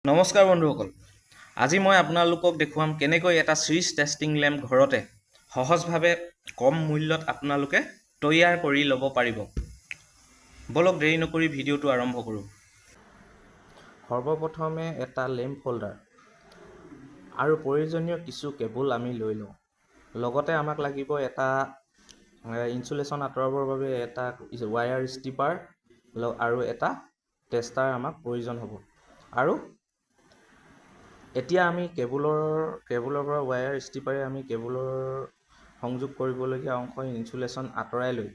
নমস্কাৰ বন্ধুসকল, আজি মই আপোনালোকক দেখুৱাম কেনেকৈ এটা চিৰিজ টেষ্টিং লেম্প ঘৰতে সহজভাৱে কম মূল্যত আপোনালোকে তৈয়াৰ কৰি ল'ব পাৰিব। বলক দেৰি নকৰি ভিডিঅ'টো আৰম্ভ কৰোঁ। সৰ্বপ্ৰথমে এটা লেম্প হোল্ডাৰ আৰু প্ৰয়োজনীয় কিছু কেবুল আমি লৈ লওঁ। লগতে আমাক লাগিব এটা ইনচুলেশ্যন আঁতৰাবৰ বাবে এটা ৱায়াৰ ষ্ট্ৰিপাৰ আৰু এটা টেষ্টাৰ আমাক প্ৰয়োজন হ'ব। আৰু এতিয়া আমি কেবুলৰ পৰা ৱায়াৰ ষ্ট্ৰিপাৰে আমি কেবুলৰ সংযোগ কৰিবলগীয়া অংশ ইনচুলেশ্যন আঁতৰাই লৈ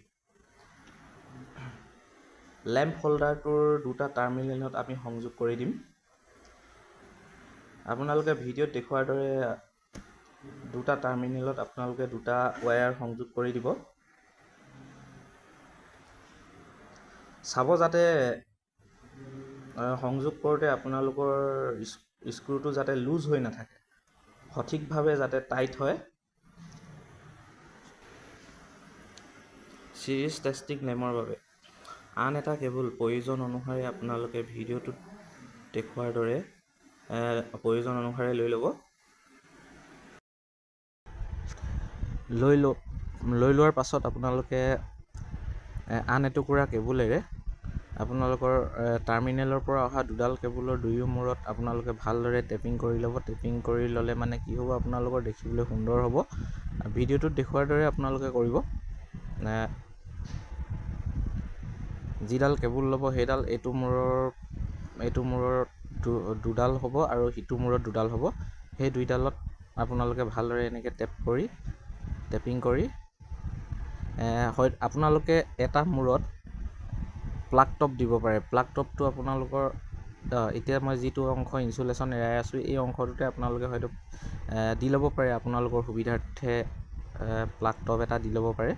লেম্প হোল্ডাৰটোৰ দুটা টাৰ্মিনেলত আমি সংযোগ কৰি দিম। আপোনালোকে ভিডিঅ'ত দেখুৱাৰ দৰে দুটা টাৰ্মিনেলত আপোনালোকে দুটা ৱায়াৰ সংযোগ কৰি দিব। চাব যাতে সংযোগ কৰোঁতে আপোনালোকৰ স্ক্ৰুটো যাতে লুজ হৈ নাথাকে, সঠিকভাৱে যাতে টাইট হয়। চিৰিজ টেষ্টিং লেম্পৰ বাবে আন এটা কেবুল প্ৰয়োজন অনুসাৰে আপোনালোকে ভিডিঅ'টোত দেখুৱাৰ দৰে প্ৰয়োজন অনুসাৰে লৈ ল'ব। লৈ লোৱাৰ পাছত আপোনালোকে আন এটুকুৰা কেবুলেৰে আপোনালোকৰ টাৰ্মিনেলৰ পৰা অহা দুডাল কেবুলৰ দুয়ো মূৰত আপোনালোকে ভালদৰে টেপিং কৰি ল'ব। টেপিং কৰি ল'লে মানে কি হ'ব, আপোনালোকৰ দেখিবলৈ সুন্দৰ হ'ব। ভিডিঅ'টোত দেখুৱাৰ দৰে আপোনালোকে কৰিব। যিডাল কেবুল ল'ব সেইডাল এইটো মূৰত দুডাল হ'ব আৰু সিটো মূৰত দুডাল হ'ব। সেই দুইডালত আপোনালোকে ভালদৰে এনেকৈ টেপিং কৰি আপোনালোকে এটা মূৰত প্লাগ টপ দিব পাৰে। প্লাগ টপটো আপোনালোকৰ এতিয়া মই যিটো অংশ ইনচুলেশ্যন এৰাই আছোঁ এই অংশটোতে আপোনালোকে হয়তো দি ল'ব পাৰে। আপোনালোকৰ সুবিধাৰ্থে প্লাগ টপ এটা দি ল'ব পাৰে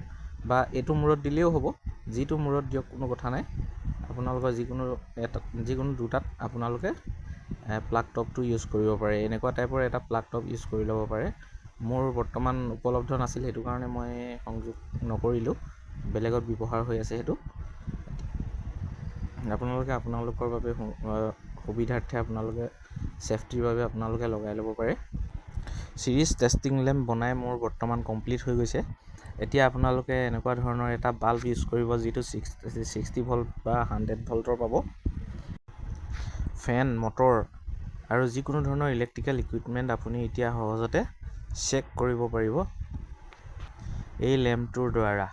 বা এইটো মূৰত দিলেও হ'ব। যিটো মূৰত দিয়ক কোনো কথা নাই। আপোনালোকৰ যিকোনো দুটাত আপোনালোকে প্লাগ টপটো ইউজ কৰিব পাৰে। এনেকুৱা টাইপৰ এটা প্লাগ টপ ইউজ কৰি ল'ব পাৰে। মোৰ বৰ্তমান উপলব্ধ নাছিল, সেইটো কাৰণে মই সংযোগ নকৰিলোঁ। বেলেগত ব্যৱহাৰ হৈ আছে সেইটো। আপোনালোকে আপোনালোকৰ বাবে সুবিধাৰ্থে আপোনালোকে ছেফটিৰ বাবে আপোনালোকে লগাই ল'ব পাৰে। চিৰিজ টেষ্টিং লেম্প বনাই মোৰ বৰ্তমান কমপ্লিট হৈ গৈছে। এতিয়া আপোনালোকে এনেকুৱা ধৰণৰ এটা বাল্ব ইউজ কৰিব, যিটো 60 ভল্ট বা 100 ভল্টৰ পাব। ফেন, মটৰ আৰু যিকোনো ধৰণৰ ইলেক্ট্ৰিকেল ইকুইপমেণ্ট আপুনি এতিয়া সহজতে চেক কৰিব পাৰিব এই লেম্পটোৰ দ্বাৰা।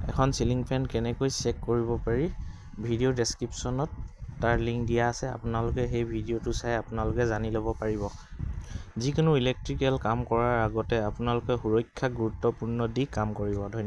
এখন চিলিং ফেন কেনেকৈ চেক কৰিব পাৰি ভিডিঅ'ৰ ডেছক্ৰিপশ্যনত তাৰ লিংক দিয়া আছে। আপোনালোকে সেই ভিডিঅ'টো চাই আপোনালোকে জানি ল'ব পাৰিব। যিকোনো ইলেক্ট্ৰিকেল কাম কৰাৰ আগতে আপোনালোকে সুৰক্ষাক গুৰুত্বপূৰ্ণ দি কাম কৰিব। ধন্যবাদ।